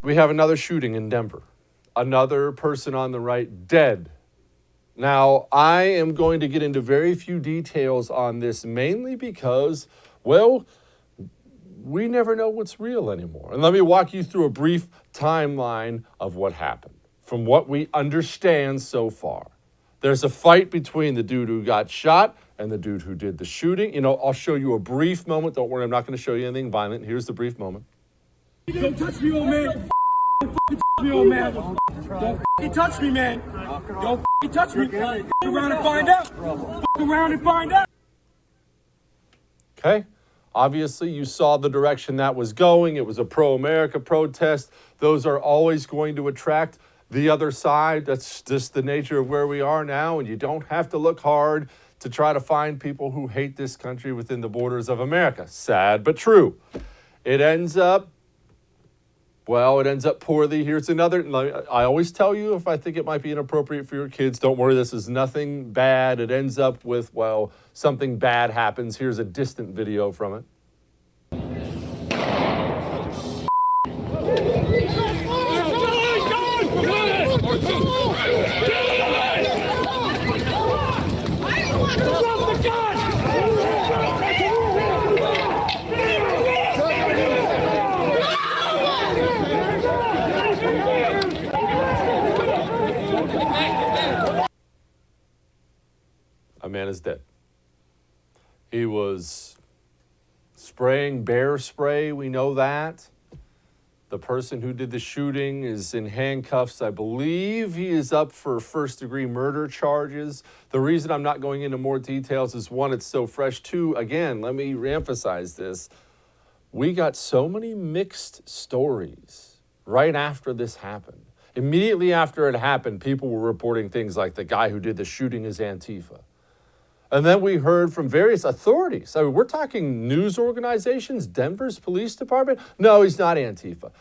We have another shooting in Denver. Another person on the right dead. Now, I am going to get into very few details on this, mainly because, well, we never know what's real anymore. And let me walk you through a brief timeline of what happened, from what we understand so far. There's a fight between the dude who got shot and the dude who did the shooting. You know, I'll show you a brief moment. Don't worry, I'm not going to show you anything violent. Here's the brief moment. Don't touch me, old man. Don't touch me, old man. Don't touch me, man. Don't touch me. Fuck around and find out. Fuck around and find out. Okay. Obviously, you saw the direction that was going. It was a pro-America protest. Those are always going to attract the other side. That's just the nature of where we are now, and you don't have to look hard to try to find people who hate this country within the borders of America. Sad but true. It ends up poorly. Here's another. I always tell you if I think it might be inappropriate for your kids, don't worry, this is nothing bad. It ends up with, well, something bad happens. Here's a distant video from it. A man is dead. He was spraying bear spray, we know that. The person who did the shooting is in handcuffs. I believe he is up for first-degree murder charges. The reason I'm not going into more details is, one, it's so fresh. Two, again, let me reemphasize this. We got so many mixed stories right after this happened. Immediately after it happened, people were reporting things like the guy who did the shooting is Antifa. And then we heard from various authorities. I mean, we're talking news organizations, Denver's police department. No, he's not Antifa.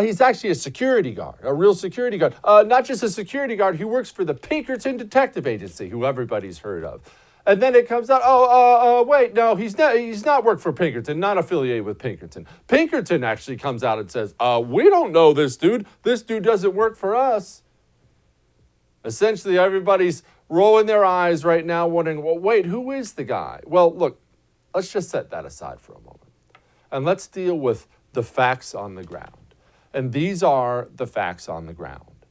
He's actually a security guard, a real security guard. Not just a security guard, he works for the Pinkerton Detective Agency, who everybody's heard of. And then it comes out, wait, no, he's not worked for Pinkerton, not affiliated with Pinkerton. Pinkerton actually comes out and says, we don't know this dude. This dude doesn't work for us. Essentially, everybody's rolling their eyes right now, wondering, well, wait, who is the guy? Well, look, let's just set that aside for a moment. And let's deal with the facts on the ground. And these are the facts on the ground.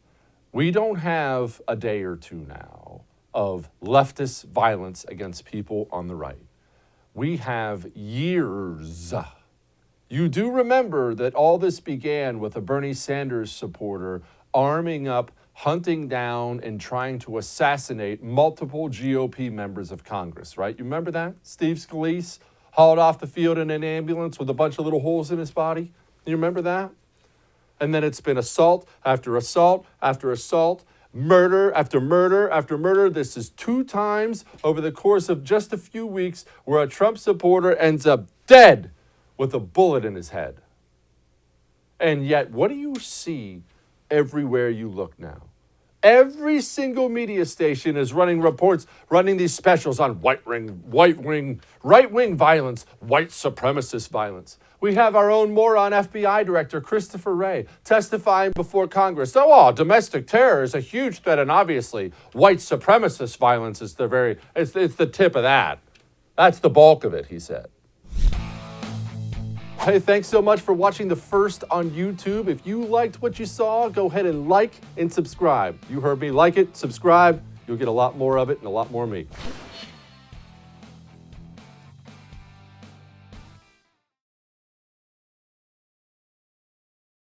We don't have a day or two now of leftist violence against people on the right. We have years. You do remember that all this began with a Bernie Sanders supporter arming up, hunting down, and trying to assassinate multiple GOP members of Congress, right? You remember that? Steve Scalise hauled off the field in an ambulance with a bunch of little holes in his body. You remember that? And then it's been assault after assault after assault, murder after murder after murder. This is 2 times over the course of just a few weeks where a Trump supporter ends up dead with a bullet in his head. And yet, what do you see everywhere you look now? Every single media station is running reports, running these specials on right-wing violence, white supremacist violence. We have our own moron FBI director, Christopher Wray, testifying before Congress. So, domestic terror is a huge threat, and obviously white supremacist violence is it's the tip of that. That's the bulk of it, he said. Hey, thanks so much for watching the first on YouTube. If you liked what you saw, go ahead and like and subscribe. You heard me. Like it, subscribe. You'll get a lot more of it and a lot more of me.